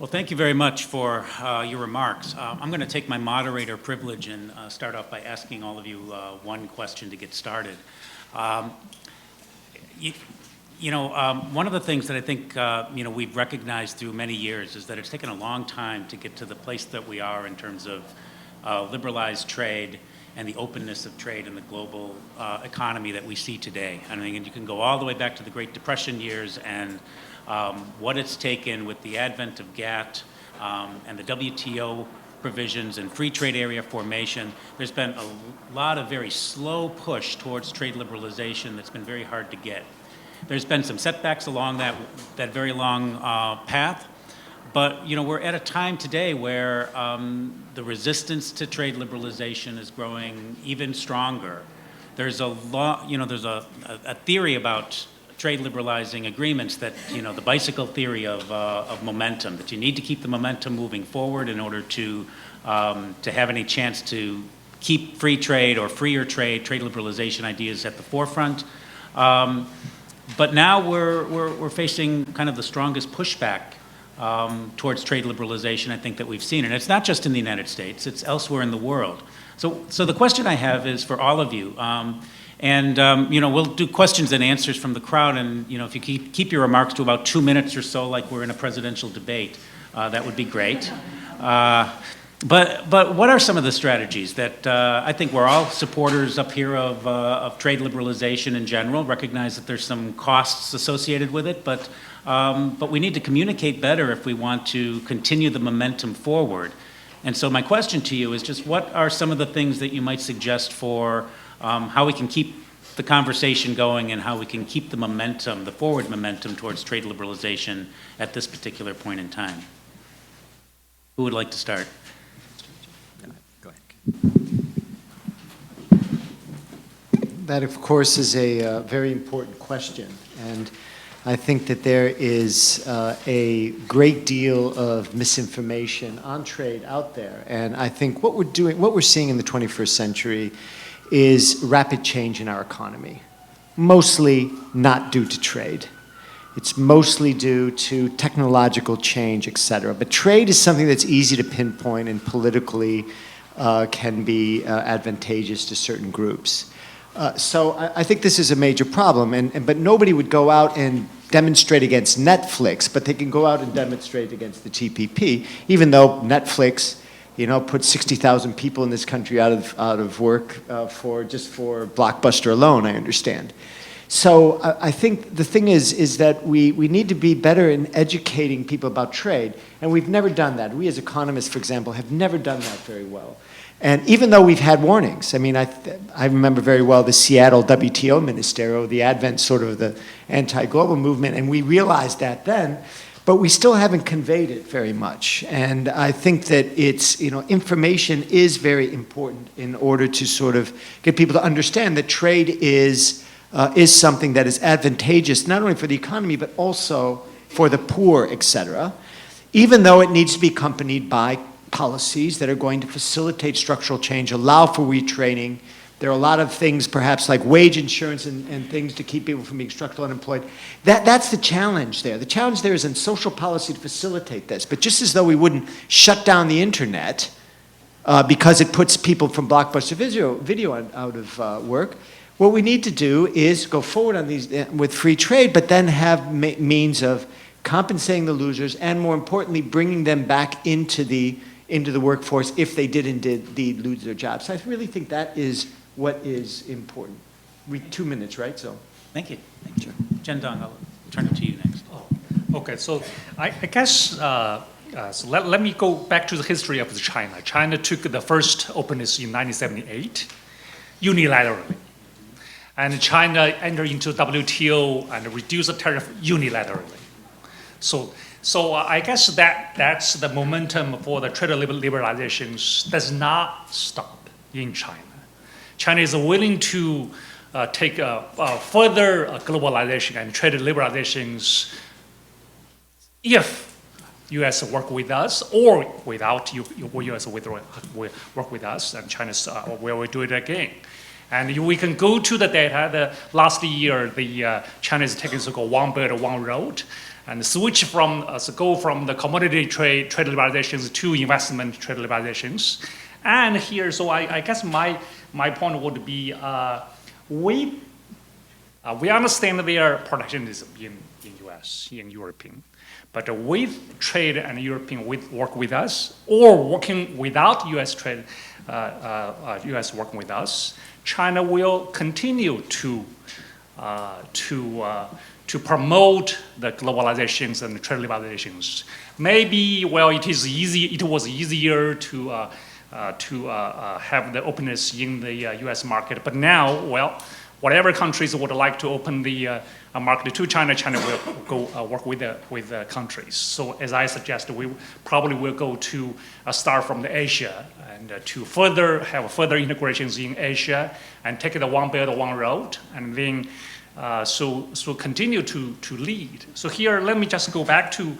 Well, thank you very much for your remarks. I'm going to take my moderator privilege and start off by asking all of you one question to get started. One of the things that I think we've recognized through many years is that it's taken a long time to get to the place that we are in terms of liberalized trade and the openness of trade in the global economy that we see today. I mean, you can go all the way back to the Great Depression years and what it's taken with the advent of GATT and the WTO provisions and free trade area formation. There's been a lot of very slow push towards trade liberalization that's been very hard to get. There's been some setbacks along that very long path, but we're at a time today where the resistance to trade liberalization is growing even stronger. There's a there's a theory about trade liberalizing agreements that, the bicycle theory of momentum, that you need to keep the momentum moving forward in order to have any chance to keep free trade or freer trade liberalization ideas at the forefront. But now we're facing kind of the strongest pushback towards trade liberalization, I think, that we've seen. And it's not just in the United States, it's elsewhere in the world. So the question I have is for all of you. We'll do questions and answers from the crowd, and if you keep your remarks to about 2 minutes or so, like we're in a presidential debate, that would be great. But what are some of the strategies that I think we're all supporters up here of trade liberalization in general, recognize that there's some costs associated with it, but we need to communicate better if we want to continue the momentum forward. And so my question to you is just what are some of the things that you might suggest for how we can keep the conversation going and how we can keep the momentum, the forward momentum towards trade liberalization at this particular point in time? Who would like to start? Go ahead. That, of course, is a very important question. And I think that there is a great deal of misinformation on trade out there. And I think what we're seeing in the 21st century is rapid change in our economy, mostly not due to trade. It's mostly due to technological change, et cetera. But trade is something that's easy to pinpoint and politically can be advantageous to certain groups. So I think this is a major problem. But nobody would go out and demonstrate against Netflix, but they can go out and demonstrate against the TPP, even though Netflix put 60,000 people in this country out of work for Blockbuster alone, I understand. So I think the thing is that we need to be better in educating people about trade, and we've never done that. We as economists, for example, have never done that very well. And even though we've had warnings, I mean, I remember very well the Seattle WTO ministerial, the advent sort of the anti-global movement, and we realized that then, but we still haven't conveyed it very much. And I think that it's, information is very important in order to sort of get people to understand that trade is something that is advantageous, not only for the economy, but also for the poor, et cetera, even though it needs to be accompanied by policies that are going to facilitate structural change, allow for retraining. There are a lot of things, perhaps like wage insurance and things to keep people from being structurally unemployed. That's the challenge there. The challenge there is in social policy to facilitate this. But just as though we wouldn't shut down the internet because it puts people from Blockbuster video out of work, what we need to do is go forward on these with free trade, but then have means of compensating the losers and, more importantly, bringing them back into the workforce if they did indeed lose their jobs. So I really think that is what is important. 2 minutes, right? So, thank you. Sure. Jen Dong, I'll turn it to you next. Oh, okay. So I guess so let me go back to the history of China. China took the first openness in 1978 unilaterally. And China entered into WTO and reduced the tariff unilaterally. So I guess that's the momentum for the trade liberalizations does not stop in China. China is willing to take further globalization and trade liberalizations if U.S. work with us or without U.S. work with us, and China will do it again. And we can go to the data. The last year, China is taking so-called one belt, one road, and switch from go from the commodity trade liberalizations to investment trade liberalizations. And here, so I guess my point would be we understand their protectionism in U.S., in European, but with trade and European work with us, or working without U.S. trade, U.S. working with us, China will continue to promote the globalizations and the trade liberalizations. Maybe, well, it was easier to have the openness in the U.S. market, but now, well, whatever countries would like to open the market to China, China will go work with the countries. So as I suggest, we probably will go to start from the Asia and to have further integrations in Asia and take the one belt, one road, and then so continue to lead. So here, let me just go back to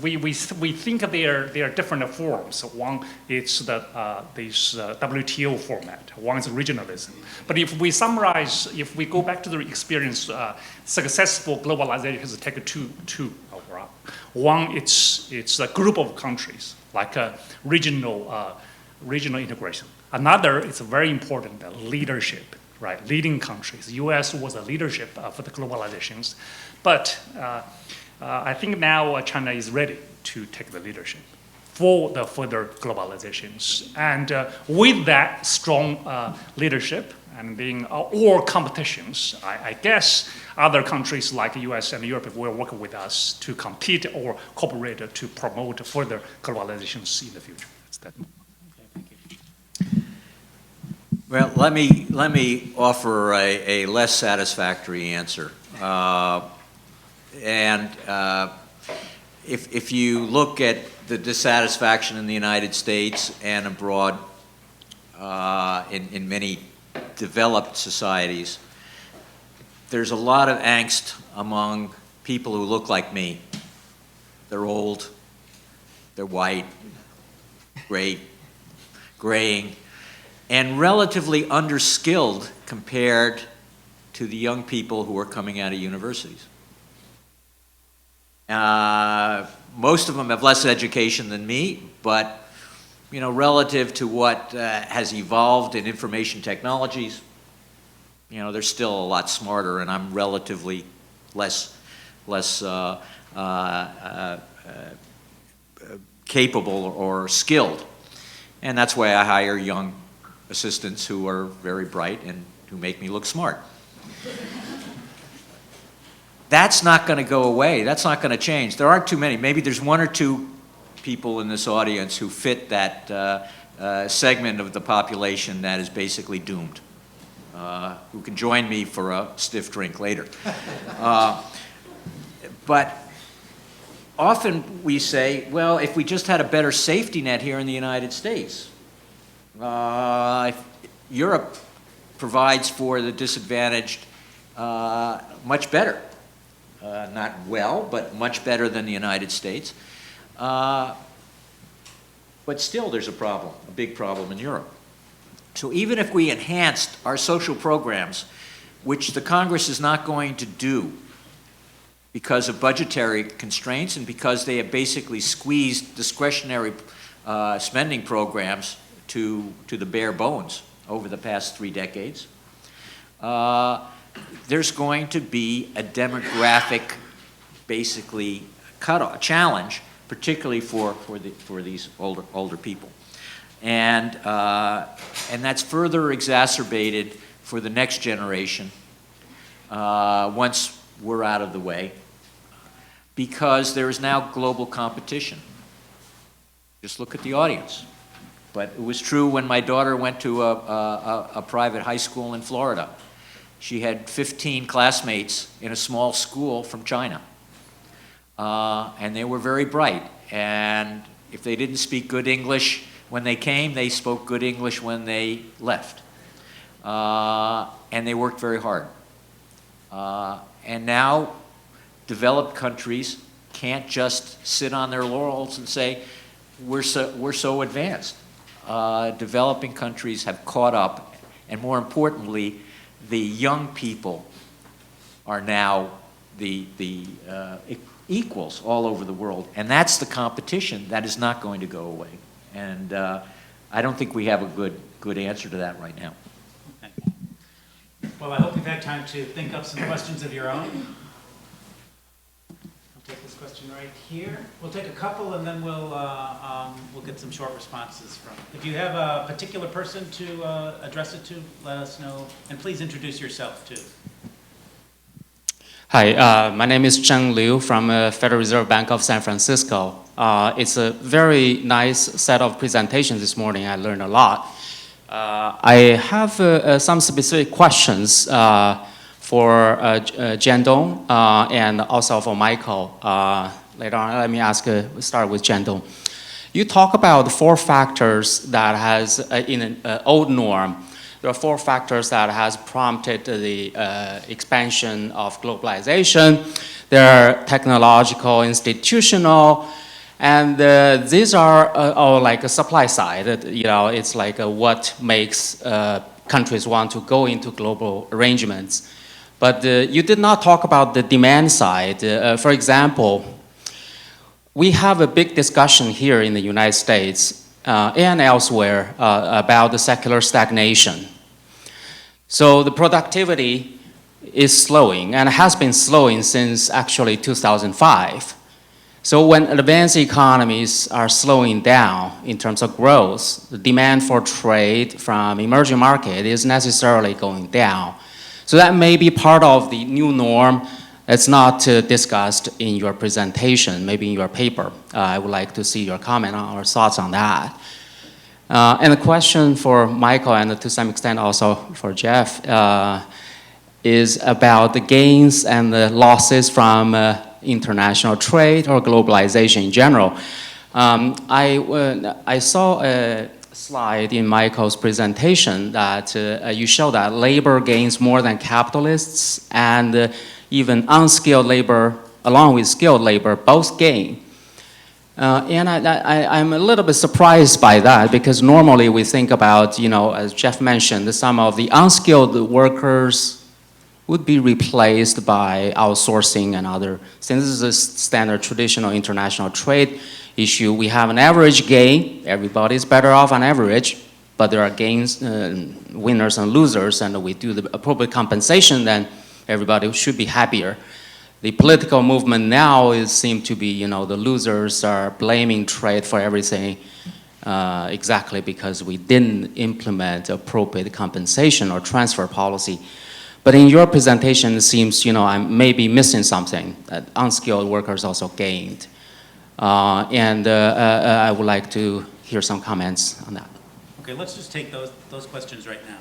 we think there are different forms. One is this WTO format. One is regionalism. But if we summarize, if we go back to the experience, successful globalization take two overall. One, it's a group of countries, like a regional integration. Another, it's very important, leadership, right? Leading countries. U.S. was a leadership for the globalizations, but I think now China is ready to take the leadership for the further globalizations. And with that strong leadership and being or competitions, I guess other countries like the US and Europe will work with us to compete or cooperate to promote further globalizations in the future. That's that. Well, let me offer a less satisfactory answer. If you look at the dissatisfaction in the United States and abroad, in many developed societies, there's a lot of angst among people who look like me. They're old, they're white, graying, and relatively underskilled compared to the young people who are coming out of universities. Most of them have less education than me, but relative to what has evolved in information technologies, they're still a lot smarter, and I'm relatively less capable or skilled. And that's why I hire young assistants who are very bright and who make me look smart. That's not going to go away. That's not going to change. There aren't too many. Maybe there's one or two people in this audience who fit that segment of the population that is basically doomed, who can join me for a stiff drink later. But often we say, well, if we just had a better safety net here in the United States, Europe provides for the disadvantaged much better. Not well, but much better than the United States. But still there's a problem, a big problem in Europe. So even if we enhanced our social programs, which the Congress is not going to do because of budgetary constraints and because they have basically squeezed discretionary spending programs to the bare bones over the past 3 decades, there's going to be a demographic, basically, challenge, particularly for these older people, and that's further exacerbated for the next generation once we're out of the way, because there is now global competition. Just look at the audience. But it was true when my daughter went to a private high school in Florida. She had 15 classmates in a small school from China. And they were very bright. And if they didn't speak good English when they came, they spoke good English when they left. And they worked very hard. And now developed countries can't just sit on their laurels and say, we're so advanced. Developing countries have caught up And more importantly, the young people are now the equals all over the world. And that's the competition that is not going to go away. And I don't think we have a good answer to that right now. Okay. Well, I hope you've had time to think up some questions of your own. I'll take this question right here. We'll take a couple and then we'll get some short responses from. If you have a particular person to address it to, let us know. And please introduce yourself too. Hi, my name is Zheng Liu from Federal Reserve Bank of San Francisco. It's a very nice set of presentations this morning. I learned a lot. I have some specific questions for Jiandong and also for Michael. Later on, let me start with Jiandong. You talk about 4 factors that has, in an old norm, there are 4 factors that has prompted the expansion of globalization. There are technological, institutional, and these are all like a supply side. You know, it's like what makes countries want to go into global arrangements. But you did not talk about the demand side. For example, we have a big discussion here in the United States and elsewhere about the secular stagnation. So the productivity is slowing and has been slowing since actually 2005. So when advanced economies are slowing down in terms of growth, the demand for trade from emerging market is necessarily going down. So that may be part of the new norm. It's not discussed in your presentation, maybe in your paper. I would like to see your comment or thoughts on that. And the question for Michael and to some extent also for Jeff is about the gains and the losses from international trade or globalization in general. I saw a slide in Michael's presentation that you show that labor gains more than capitalists and even unskilled labor along with skilled labor both gain. And I'm a little bit surprised by that because normally we think about, you know, as Jeff mentioned, some of the unskilled workers would be replaced by outsourcing and other. Since this is a standard traditional international trade issue, we have an average gain. Everybody's better off on average, but there are gains, winners and losers, and we do the appropriate compensation, then everybody should be happier. The political movement now seems to be, you know, the losers are blaming trade for everything exactly because we didn't implement appropriate compensation or transfer policy. But in your presentation, it seems, you know, I'm maybe missing something, that unskilled workers also gained. I would like to hear some comments on that. Okay, let's just take those questions right now.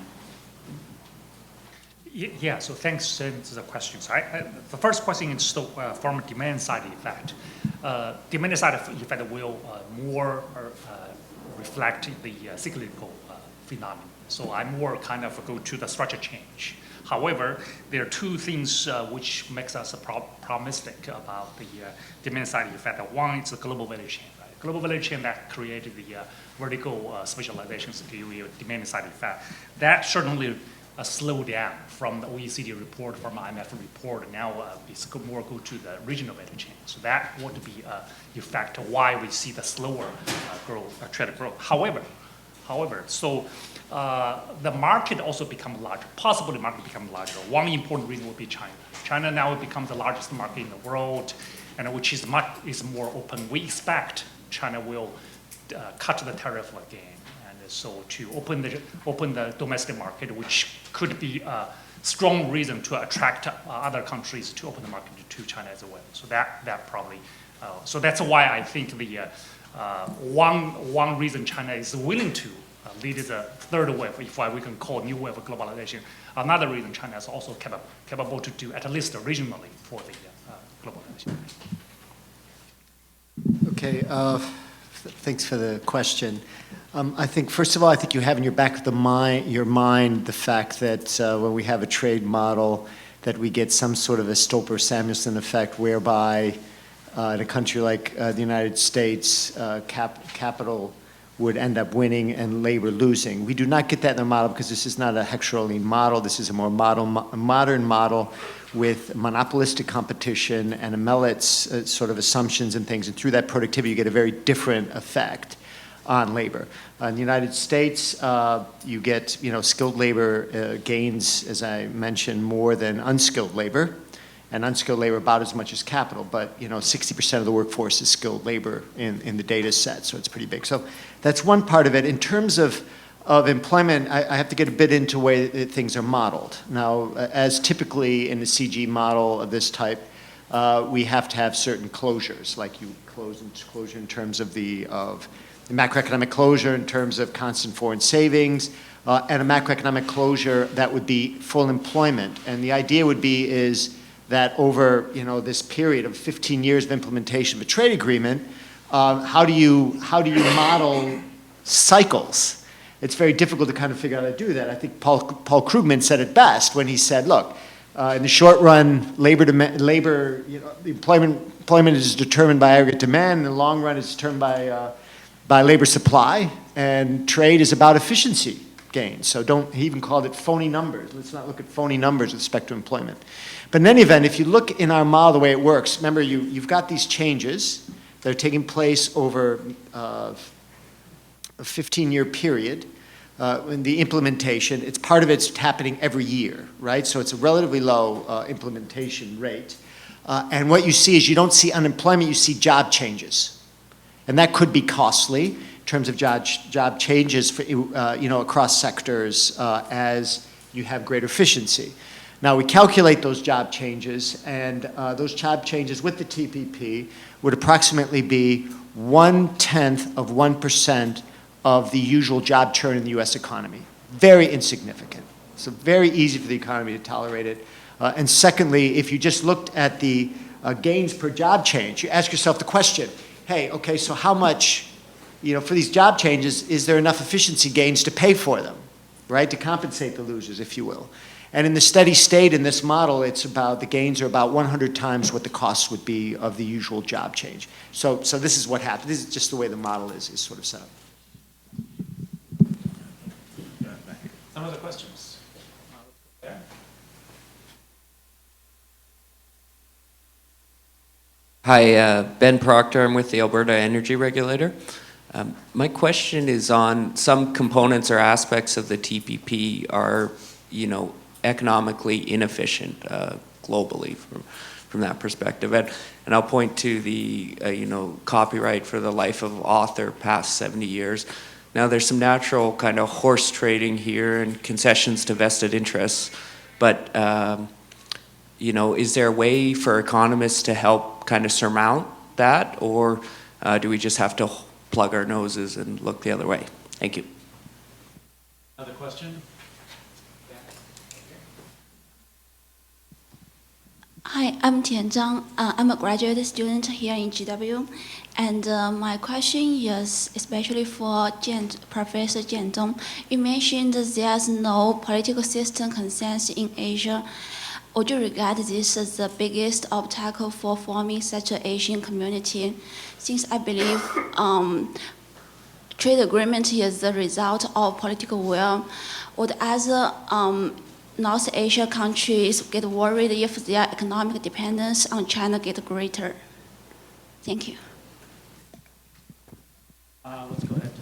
Yeah, so thanks to the questions. The first question is still from a demand side effect. Demand side effect will more reflect the cyclical phenomenon. So I more kind of go to the structure change. However, there are 2 things which makes us optimistic about the demand side effect. One is the global value chain. Right? Global value chain that created the vertical specializations give you a demand side effect. That certainly slow down from the OECD report, from IMF report, and now it's more go to the regional value chain. So that would be a factor why we see the slower growth, trade growth. However, so the market also become larger. Possibly the market become larger. One important reason would be China. China now becomes the largest market in the world, and which is more open. We expect China will cut the tariff again. So to open the domestic market, which could be a strong reason to attract other countries to open the market to China as well. So that probably, so that's why I think the one reason China is willing to lead the 3rd wave, if we can call new wave of globalization. Another reason China is also capable to do at least regionally for the globalization. Okay, thanks for the question. I think, first of all, I think you have in your back of your mind the fact that when we have a trade model, that we get some sort of a Stolper-Samuelson effect whereby in a country like the United States, capital would end up winning and labor losing. We do not get that in the model because this is not a Hexerolian model. This is a more modern model with monopolistic competition and Elliott's sort of assumptions and things. And through that productivity, you get a very different effect on labor. In the United States, you get skilled labor gains, as I mentioned, more than unskilled labor. And unskilled labor about as much as capital, but 60% of the workforce is skilled labor in the data set, so it's pretty big. So that's one part of it. In terms of employment, I have to get a bit into the way that things are modeled. Now, as typically in the CG model of this type, we have to have certain closures, like you closure in terms of the macroeconomic closure, in terms of constant foreign savings, and a macroeconomic closure that would be full employment. And the idea would be is that over this period of 15 years of implementation of a trade agreement, how do you model cycles? It's very difficult to kind of figure out how to do that. I think Paul Krugman said it best when he said, look, in the short run, employment is determined by aggregate demand. In the long run, it's determined by labor supply, and trade is about efficiency gain. So he even called it phony numbers. Let's not look at phony numbers with respect to employment. But in any event, if you look in our model the way it works, remember you've got these changes that are taking place over a 15-year period in the implementation. Part of it's happening every year, right? So it's a relatively low implementation rate. And what you see is you don't see unemployment, you see job changes. And that could be costly in terms of job changes for, across sectors as you have greater efficiency. Now, we calculate those job changes, and those job changes with the TPP would approximately be 0.1% of the usual job churn in the U.S. economy. Very insignificant. So very easy for the economy to tolerate it. And secondly, if you just looked at the gains per job change, you ask yourself the question, hey, okay, so how much, for these job changes, is there enough efficiency gains to pay for them, right? To compensate the losers, if you will. And in the steady state in this model, the gains are about 100 times what the costs would be of the usual job change. So this is what happens. This is just the way the model is sort of set up. Some other questions? There. Hi, Ben Proctor. I'm with the Alberta Energy Regulator. My question is on some components or aspects of the TPP are, economically inefficient globally from that perspective. And I'll point to the, copyright for the life of author past 70 years. Now there's some natural kind of horse trading here and concessions to vested interests, but, is there a way for economists to help kind of surmount that, or do we just have to plug our noses and look the other way? Thank you. Another question? Hi, I'm Tian Zhang. I'm a graduate student here in GW, and my question is especially for Professor Jian Dong. You mentioned that there's no political system consensus in Asia. Would you regard this as the biggest obstacle for forming such an Asian community? Since I believe trade agreement is the result of political will, would other North Asia countries get worried if their economic dependence on China get greater? Thank you. Let's go ahead to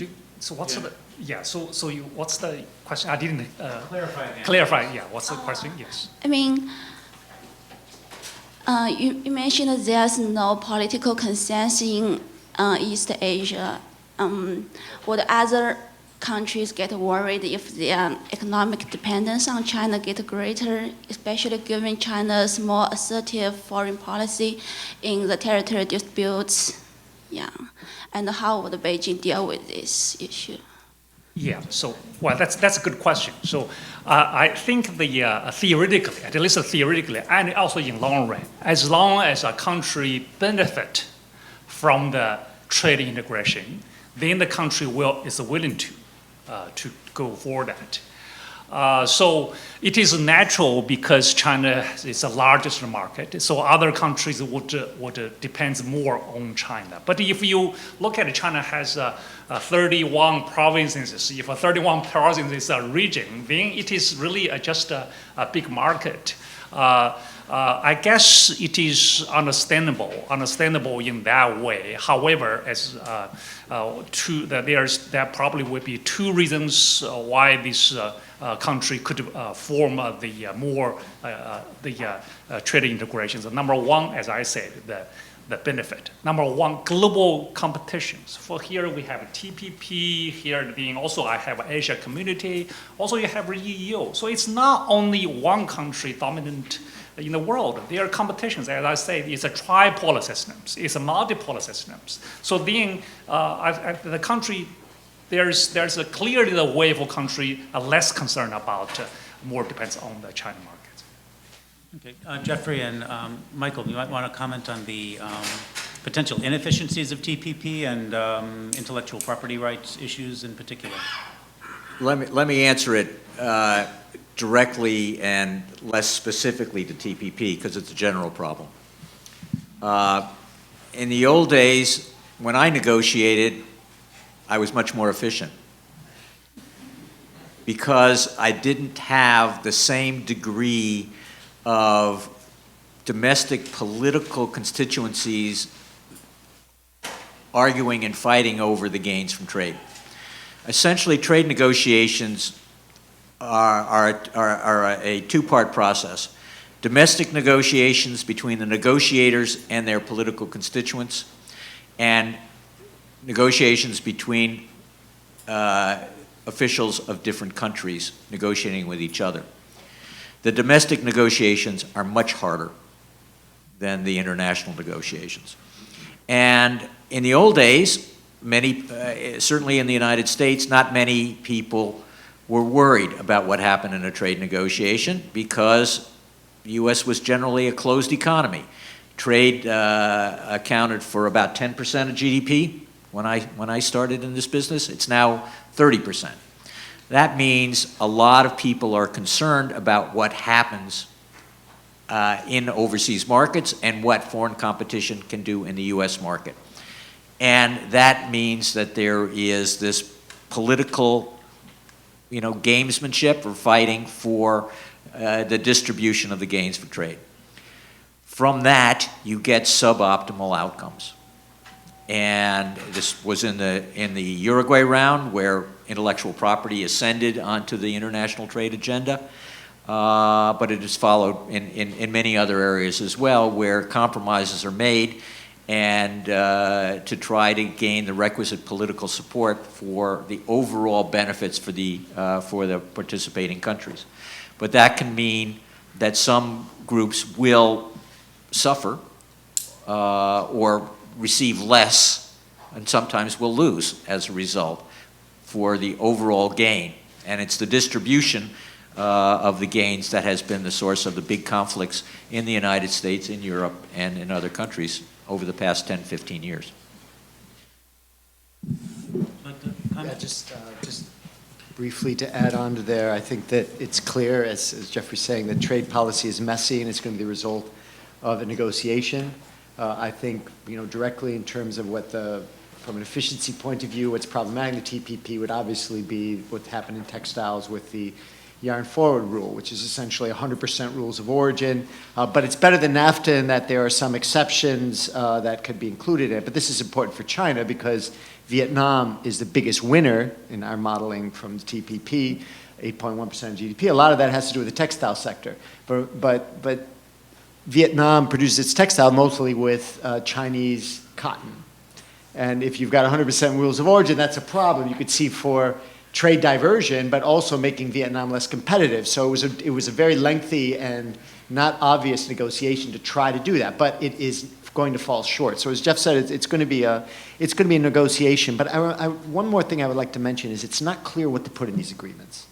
that. So what's what's the question? I didn't clarify. Yeah, what's the question? Yes. I mean, you mentioned that there's no political consensus in East Asia. Would other countries get worried if their economic dependence on China get greater, especially given China's more assertive foreign policy in the territorial disputes? Yeah, and how would Beijing deal with this issue? Yeah, so, well, that's a good question. So I think theoretically, at least theoretically, and also in long run, as long as a country benefit from the trade integration, then the country is willing to go for that. So it is natural because China is the largest market, so other countries would depend more on China. But if you look at it, China has 31 provinces. If 31 provinces is a region, then it is really just a big market. I guess it is understandable in that way. However, there probably would be two reasons why this country could form the trade integrations. Number one, as I said, the benefit. Number one, global competitions. For here we have TPP, here being also I have Asia community, also you have EU. So it's not only one country dominant in the world. There are competitions, as I say, it's a tripolar systems, it's a multipolar systems. So then the country, there's a clearly the way for country less concerned about more depends on the China market. Okay, Jeffrey and Michael, you might want to comment on the potential inefficiencies of TPP and intellectual property rights issues in particular. Let me answer it directly and less specifically to TPP because it's a general problem. In the old days, when I negotiated, I was much more efficient because I didn't have the same degree of domestic political constituencies arguing and fighting over the gains from trade. Essentially, trade negotiations are a two-part process. Domestic negotiations between the negotiators and their political constituents, and negotiations between officials of different countries negotiating with each other. The domestic negotiations are much harder than the international negotiations. And in the old days, certainly in the United States, not many people were worried about what happened in a trade negotiation because the U.S. was generally a closed economy. Trade accounted for about 10% of GDP when I started in this business. It's now 30%. That means a lot of people are concerned about what happens in overseas markets and what foreign competition can do in the U.S. market. And that means that there is this political, gamesmanship or fighting for the distribution of the gains for trade. From that, you get suboptimal outcomes. And this was in the Uruguay round where intellectual property ascended onto the international trade agenda, but it is followed in many other areas as well where compromises are made and to try to gain the requisite political support for the overall benefits for the participating countries. But that can mean that some groups will suffer or receive less and sometimes will lose as a result for the overall gain. And it's the distribution of the gains that has been the source of the big conflicts in the United States, in Europe, and in other countries over the past 10, 15 years. Yeah, just briefly to add on to there, I think that it's clear, as Jeffrey's saying, that trade policy is messy and it's going to be the result of a negotiation. I think, directly in terms of from an efficiency point of view, what's problematic in the TPP would obviously be what happened in textiles with the yarn forward rule, which is essentially 100% rules of origin. But it's better than NAFTA in that there are some exceptions that could be included in it. But this is important for China because Vietnam is the biggest winner in our modeling from the TPP, 8.1% of GDP. A lot of that has to do with the textile sector. But Vietnam produces its textile mostly with Chinese cotton. And if you've got 100% rules of origin, that's a problem. You could see for trade diversion, but also making Vietnam less competitive. So it was a very lengthy and not obvious negotiation to try to do that, but it is going to fall short. So as Jeff said, it's going to be a negotiation. But one more thing I would like to mention is it's not clear what to put in these agreements.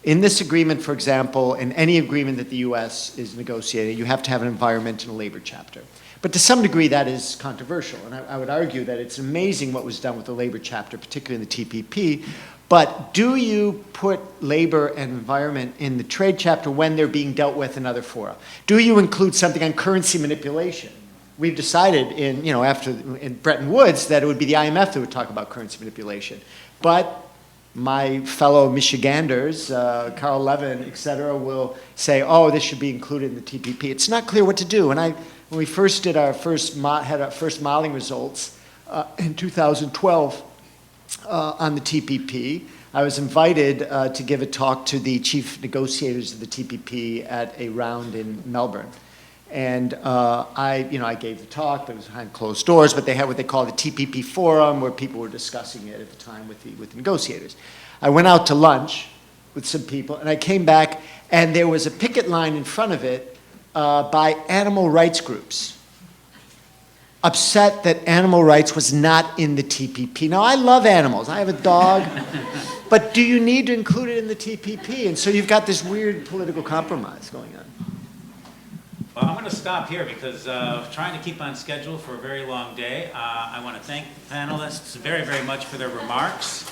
In this agreement, for example, in any agreement that the U.S. is negotiating, you have to have an environment and a labor chapter. But to some degree, that is controversial. And I would argue that it's amazing what was done with the labor chapter, particularly in the TPP. But do you put labor and environment in the trade chapter when they're being dealt with in other fora? Do you include something on currency manipulation? We've decided in Bretton Woods that it would be the IMF that would talk about currency manipulation. But my fellow Michiganders, Carl Levin, et cetera, will say, oh, this should be included in the TPP. It's not clear what to do. And when we first did our first modeling results in 2012 on the TPP, I was invited to give a talk to the chief negotiators of the TPP at a round in Melbourne. And I gave the talk, but it was behind closed doors, but they had what they called a TPP forum where people were discussing it at the time with the negotiators. I went out to lunch with some people, and I came back, and there was a picket line in front of it by animal rights groups, upset that animal rights was not in the TPP. Now, I love animals. I have a dog. But do you need to include it in the TPP? And so you've got this weird political compromise going on. Well, I'm going to stop here because trying to keep on schedule for a very long day. I want to thank the panelists very, very much for their remarks.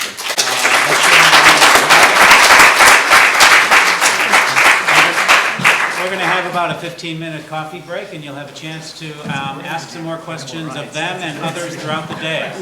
We're going to have about a 15-minute coffee break, and you'll have a chance to ask some more questions of them and others throughout the day.